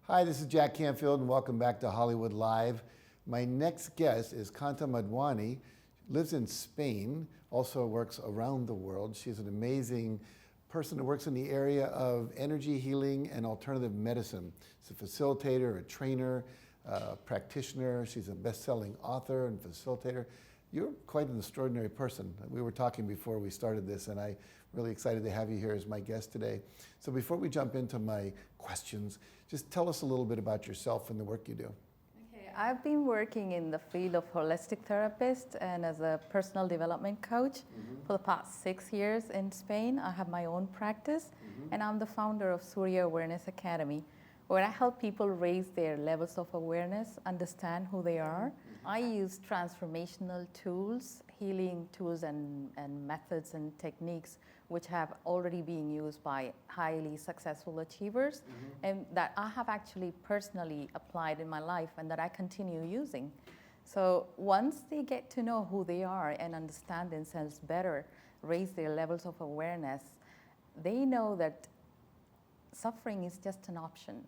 Hi, this is Jack Canfield, and welcome back to Hollywood Live. My next guest is Kanta Motwani. She lives in Spain, also works around the world. She's an amazing person who works in the area of energy healing and alternative medicine. She's a facilitator, a trainer, a practitioner. She's a best-selling author and facilitator. You're quite an extraordinary person. We were talking before we started this, and I'm really excited to have you here as my guest today. So before we jump into my questions, just tell us a little bit about yourself and the work you do. Okay, I've been working in the field of holistic therapist and as a personal development coach for the past 6 years in Spain. I have my own practice, and I'm the founder of Surya Awareness Academy, where I help people raise their levels of awareness, understand who they are. I use transformational tools, healing tools and methods and techniques which have already been used by highly successful achievers and that I have actually personally applied in my life and that I continue using. So once they get to know who they are and understand themselves better, raise their levels of awareness, they know that suffering is just an option.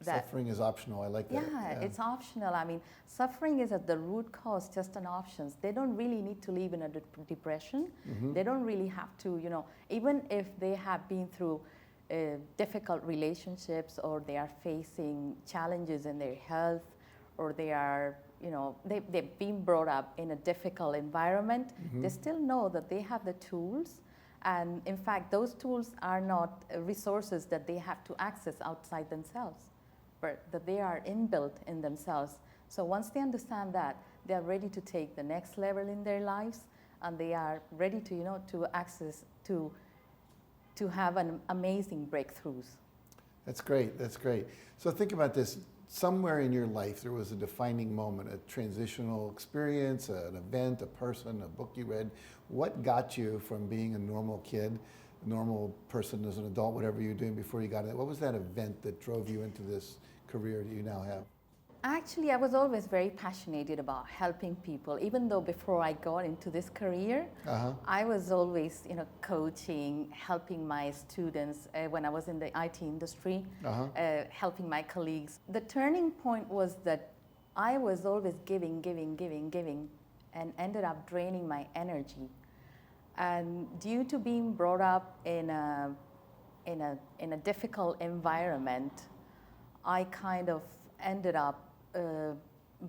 Suffering is optional. I like that. Yeah, it's optional. I mean, suffering is at the root cause, just an option. They don't really need to live in a depression. They don't really have to, even if they have been through difficult relationships or they are facing challenges in their health or they are, they've been brought up in a difficult environment, they still know that they have the tools. And in fact, those tools are not resources that they have to access outside themselves, but that they are inbuilt in themselves. So once they understand that, they are ready to take the next level in their lives, and they are ready to, to access, to have an amazing breakthroughs. That's great. That's great. So think about this. Somewhere in your life, there was a defining moment, a transitional experience, an event, a person, a book you read. What got you from being a normal kid, a normal person as an adult, whatever you were doing before you got it? What was that event that drove you into this career that you now have? Actually, I was always very passionate about helping people. Even though before I got into this career, I was always, coaching, helping my students when I was in the IT industry, helping my colleagues. The turning point was that I was always giving, and ended up draining my energy. And due to being brought up in a difficult environment, I kind of ended up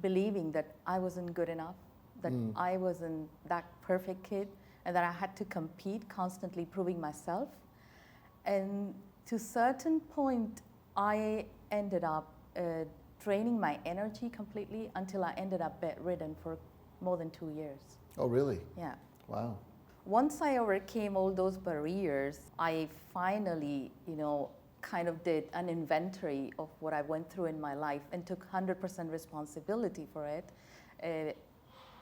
believing that I wasn't good enough, that I wasn't that perfect kid, and that I had to compete, constantly proving myself. And to a certain point, I ended up draining my energy completely until I ended up bedridden for more than 2 years. Oh, really? Yeah. Wow. Once I overcame all those barriers, I finally, kind of did an inventory of what I went through in my life and took 100% responsibility for it.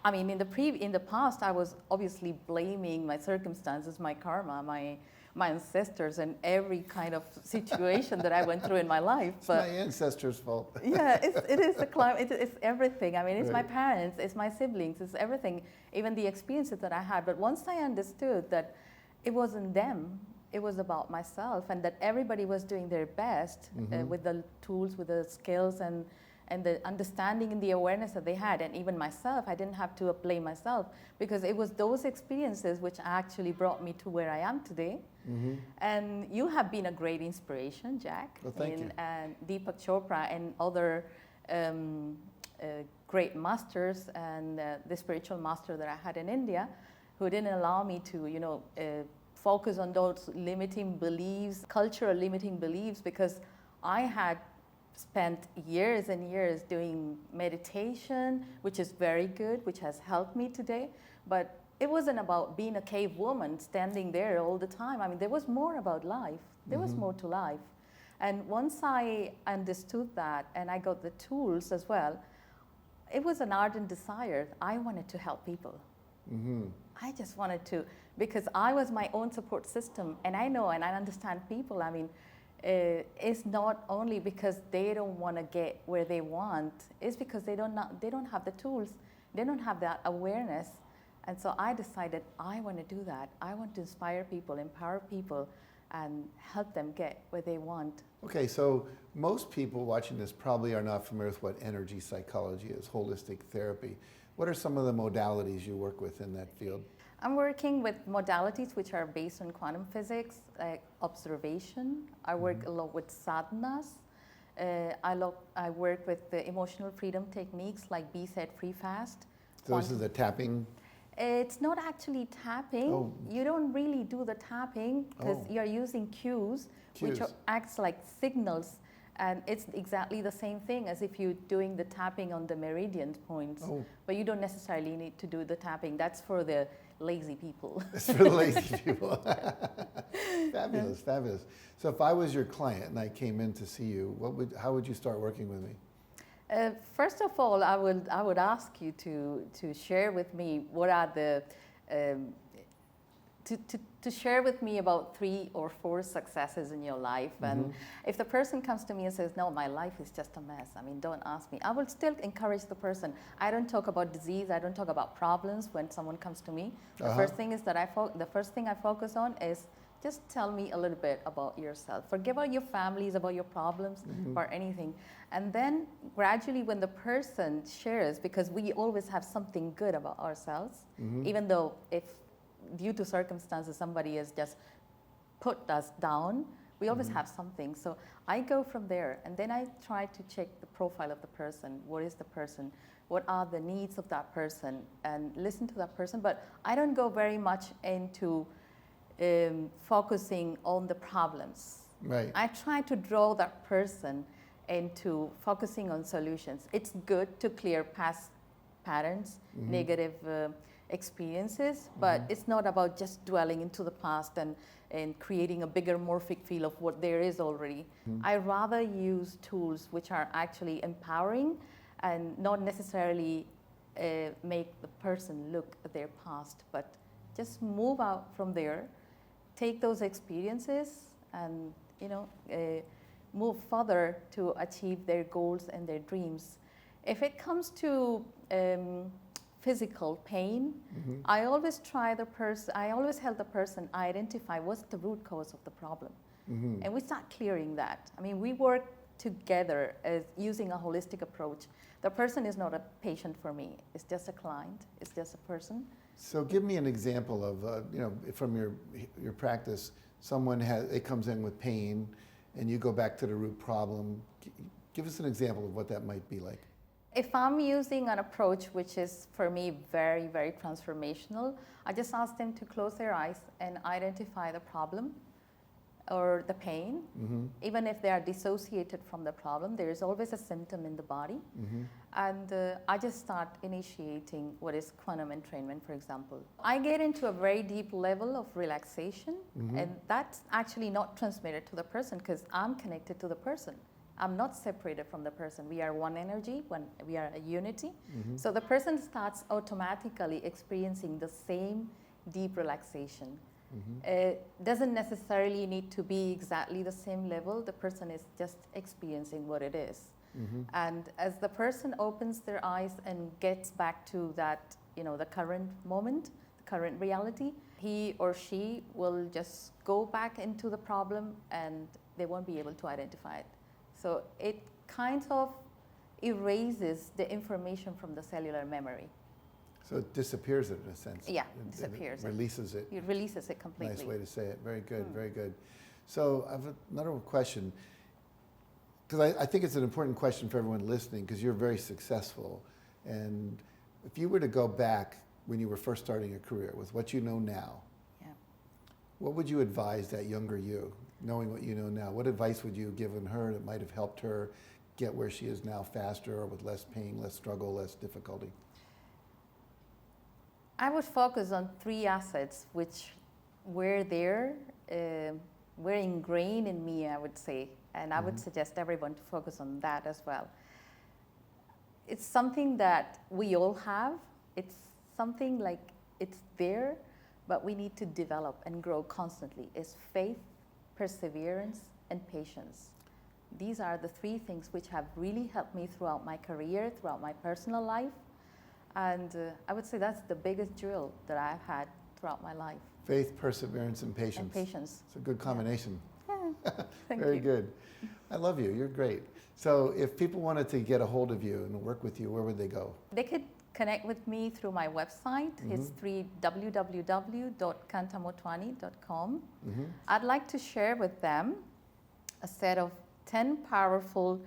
I mean, in the past, I was obviously blaming my circumstances, my karma, my ancestors, and every kind of situation that I went through in my life. It's my ancestors' fault. Yeah, it is the climate. It's everything. I mean, it's my parents, it's my siblings, it's everything, even the experiences that I had. But once I understood that it wasn't them, it was about myself, and that everybody was doing their best with the tools, with the skills, and the understanding and the awareness that they had. And even myself, I didn't have to blame myself, because it was those experiences which actually brought me to where I am today. And you have been a great inspiration, Jack. Well, thank you. And Deepak Chopra and other great masters, and the spiritual master that I had in India, who didn't allow me to, focus on those limiting beliefs, cultural limiting beliefs, because I had spent years and years doing meditation, which is very good, which has helped me today. But it wasn't about being a cave woman standing there all the time. I mean, there was more about life. There was more to life. And once I understood that and I got the tools as well, it was an ardent desire. I wanted to help people. I just wanted to, because I was my own support system, and I know and I understand people. I mean, it's not only because they don't want to get where they want, it's because they don't have the tools, they don't have that awareness. And so I decided I want to do that. I want to inspire people, empower people and help them get where they want. Okay, so most people watching this probably are not familiar with what energy psychology is, holistic therapy. What are some of the modalities you work with in that field? I'm working with modalities which are based on quantum physics, like observation. I work a lot with sadhanas. I work with the emotional freedom techniques like Be Set Free Fast. So this is the tapping? It's not actually tapping. Oh. You don't really do the tapping because you're using cues, which acts like signals. And it's exactly the same thing as if you're doing the tapping on the meridian points. Oh. But you don't necessarily need to do the tapping. That's for the lazy people. It's for the lazy people. Fabulous, fabulous. So if I was your client and I came in to see you, how would you start working with me? First of all, I would ask you to share with me what are the to share with me about 3 or 4 successes in your life. And if the person comes to me and says, no, my life is just a mess, I mean, don't ask me. I will still encourage the person. I don't talk about disease. I don't talk about problems when someone comes to me. The first thing is that the first thing I focus on is just tell me a little bit about yourself. Forget about your families, about your problems, or anything. And then gradually when the person shares, because we always have something good about ourselves, even though if due to circumstances somebody has just put us down, we always have something. So I go from there and then I try to check the profile of the person. What is the person? What are the needs of that person? And listen to that person. But I don't go very much into focusing on the problems. Right. I try to draw that person into focusing on solutions. It's good to clear past patterns, negative experiences, but it's not about just dwelling into the past and creating a bigger morphic field of what there is already. I rather use tools which are actually empowering and not necessarily make the person look at their past, but just move out from there, take those experiences and move further to achieve their goals and their dreams. If it comes to physical pain, I always help the person identify what's the root cause of the problem. And we start clearing that. I mean, we work together as using a holistic approach. The person is not a patient for me. It's just a client. It's just a person. So give me an example of, from your practice, it comes in with pain and you go back to the root problem. Give us an example of what that might be like. If I'm using an approach which is, for me, very, very transformational, I just ask them to close their eyes and identify the problem or the pain. Even if they are dissociated from the problem, there is always a symptom in the body. And I just start initiating what is quantum entrainment, for example. I get into a very deep level of relaxation, and that's actually not transmitted to the person because I'm connected to the person. I'm not separated from the person. We are one energy, we are a unity. So the person starts automatically experiencing the same deep relaxation. It doesn't necessarily need to be exactly the same level. The person is just experiencing what it is. And as the person opens their eyes and gets back to that, the current moment, the current reality, he or she will just go back into the problem and they won't be able to identify it. So it kind of erases the information from the cellular memory. So it disappears it in a sense. Yeah, it disappears. It releases it. It releases it completely. Nice way to say it. Very good, very good. So I have another question, because I think it's an important question for everyone listening, because you're very successful. And if you were to go back when you were first starting a career with what you know now, what would you advise that younger you, knowing what you know now? What advice would you have given her that might have helped her get where she is now faster or with less pain, less struggle, less difficulty? I would focus on 3 assets which were there, were ingrained in me, I would say. And I would suggest everyone to focus on that as well. It's something that we all have. It's something like it's there, but we need to develop and grow constantly. It's faith, perseverance, and patience. These are the 3 things which have really helped me throughout my career, throughout my personal life. And I would say that's the biggest drill that I've had throughout my life. Faith, perseverance, and patience. And patience. It's a good combination. Yeah. Thank Very you. good. I love you. You're great. So if people wanted to get a hold of you and work with you, where would they go? They could connect with me through my website. It's www.kantamotwani.com. I'd like to share with them a set of 10 powerful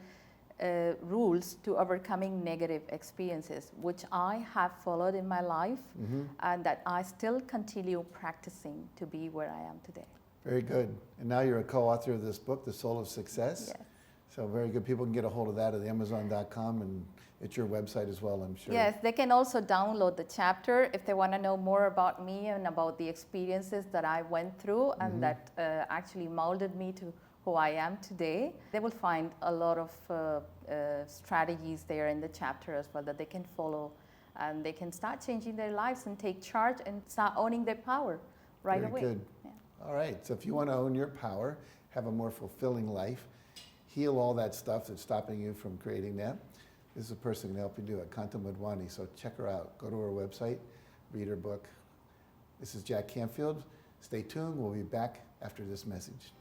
rules to overcoming negative experiences, which I have followed in my life and that I still continue practicing to be where I am today. Very good. And now you're a co-author of this book, The Soul of Success. Yes. So very good. People can get a hold of that at Amazon.com, and it's your website as well, I'm sure. Yes, they can also download the chapter if they want to know more about me and about the experiences that I went through and that actually molded me to who I am today. They will find a lot of strategies there in the chapter as well that they can follow, and they can start changing their lives and take charge and start owning their power right Very away. good. Yeah. All right. So if you want to own your power, have a more fulfilling life, heal all that stuff that's stopping you from creating that, this is a person who can help you do it, Kanta Motwani. So check her out. Go to her website, read her book. This is Jack Canfield. Stay tuned. We'll be back after this message.